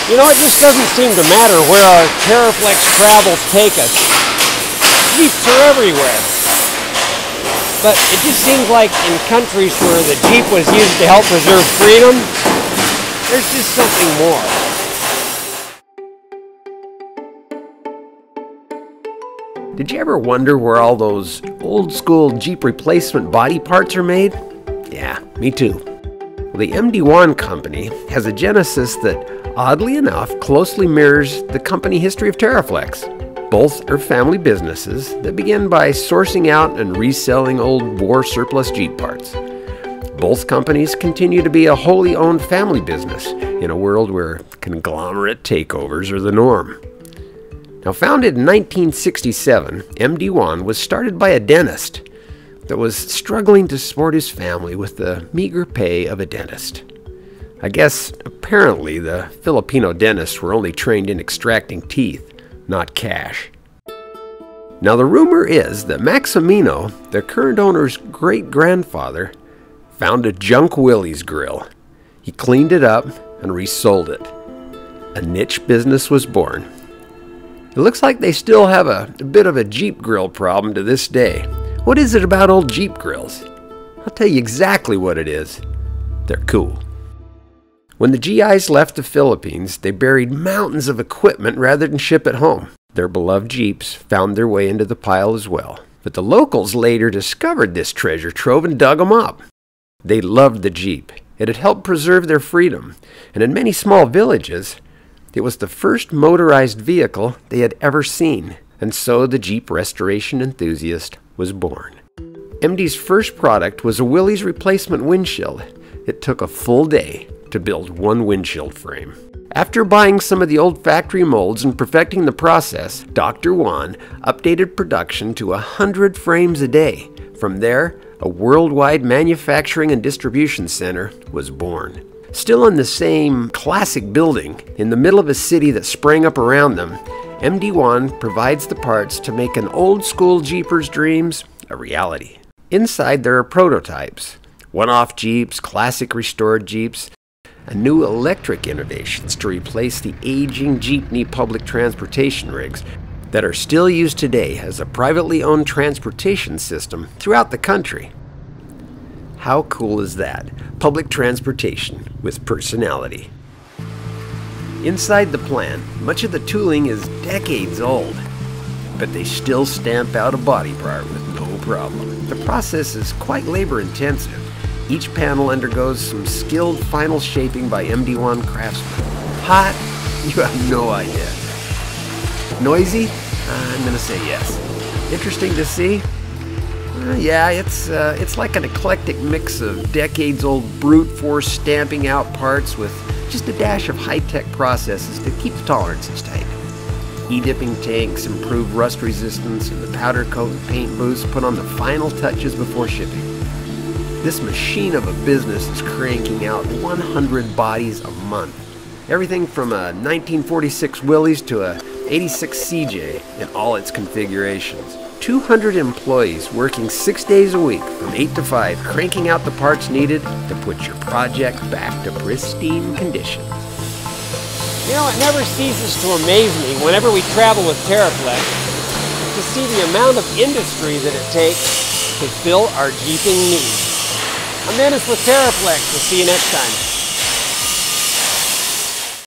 You know, it just doesn't seem to matter where our TeraFlex travels take us. Jeeps are everywhere. But it just seems like in countries where the Jeep was used to help preserve freedom, there's just something more. Did you ever wonder where all those old school Jeep replacement body parts are made? Yeah, me too. Well, the MD1 company has a genesis that, oddly enough, closely mirrors the company history of TeraFlex. Both are family businesses that began by sourcing out and reselling old war surplus Jeep parts. Both companies continue to be a wholly owned family business in a world where conglomerate takeovers are the norm. Now, founded in 1967, MD1 was started by a dentist that was struggling to support his family with the meager pay of a dentist. I guess, apparently, the Filipino dentists were only trained in extracting teeth, not cash. Now, the rumor is that Maximino, the current owner's great-grandfather, found a junk Willys grill. He cleaned it up and resold it. A niche business was born. It looks like they still have a bit of a Jeep grill problem to this day. What is it about old Jeep grills? I'll tell you exactly what it is. They're cool. When the GIs left the Philippines, they buried mountains of equipment rather than ship it home. Their beloved Jeeps found their way into the pile as well. But the locals later discovered this treasure trove and dug them up. They loved the Jeep. It had helped preserve their freedom. And in many small villages, it was the first motorized vehicle they had ever seen. And so the Jeep restoration enthusiast was born. MD's first product was a Willys replacement windshield. It took a full day to build one windshield frame. After buying some of the old factory molds and perfecting the process, Dr. Juan updated production to 100 frames a day. From there, a worldwide manufacturing and distribution center was born. Still in the same classic building, in the middle of a city that sprang up around them, MD1 provides the parts to make an old-school Jeeper's dreams a reality. Inside there are prototypes, one-off Jeeps, classic restored Jeeps, and new electric innovations to replace the aging Jeepney public transportation rigs that are still used today as a privately owned transportation system throughout the country. How cool is that? Public transportation with personality. Inside the plant, much of the tooling is decades old, but they still stamp out a body part with no problem. The process is quite labor-intensive. Each panel undergoes some skilled final shaping by MD1 craftsmen. Hot? You have no idea. Noisy? I'm gonna say yes. Interesting to see? Yeah, it's like an eclectic mix of decades-old brute force stamping out parts with just a dash of high-tech processes to keep the tolerances tight. E-dipping tanks improve rust resistance, and the powder coat and paint booths put on the final touches before shipping. This machine of a business is cranking out 100 bodies a month. Everything from a 1946 Willys to a 86 CJ in all its configurations. 200 employees working 6 days a week from 8 to 5, cranking out the parts needed to put your project back to pristine condition. You know, it never ceases to amaze me whenever we travel with TeraFlex to see the amount of industry that it takes to fill our Jeeping needs. I'm Dennis with TeraFlex. We'll see you next time.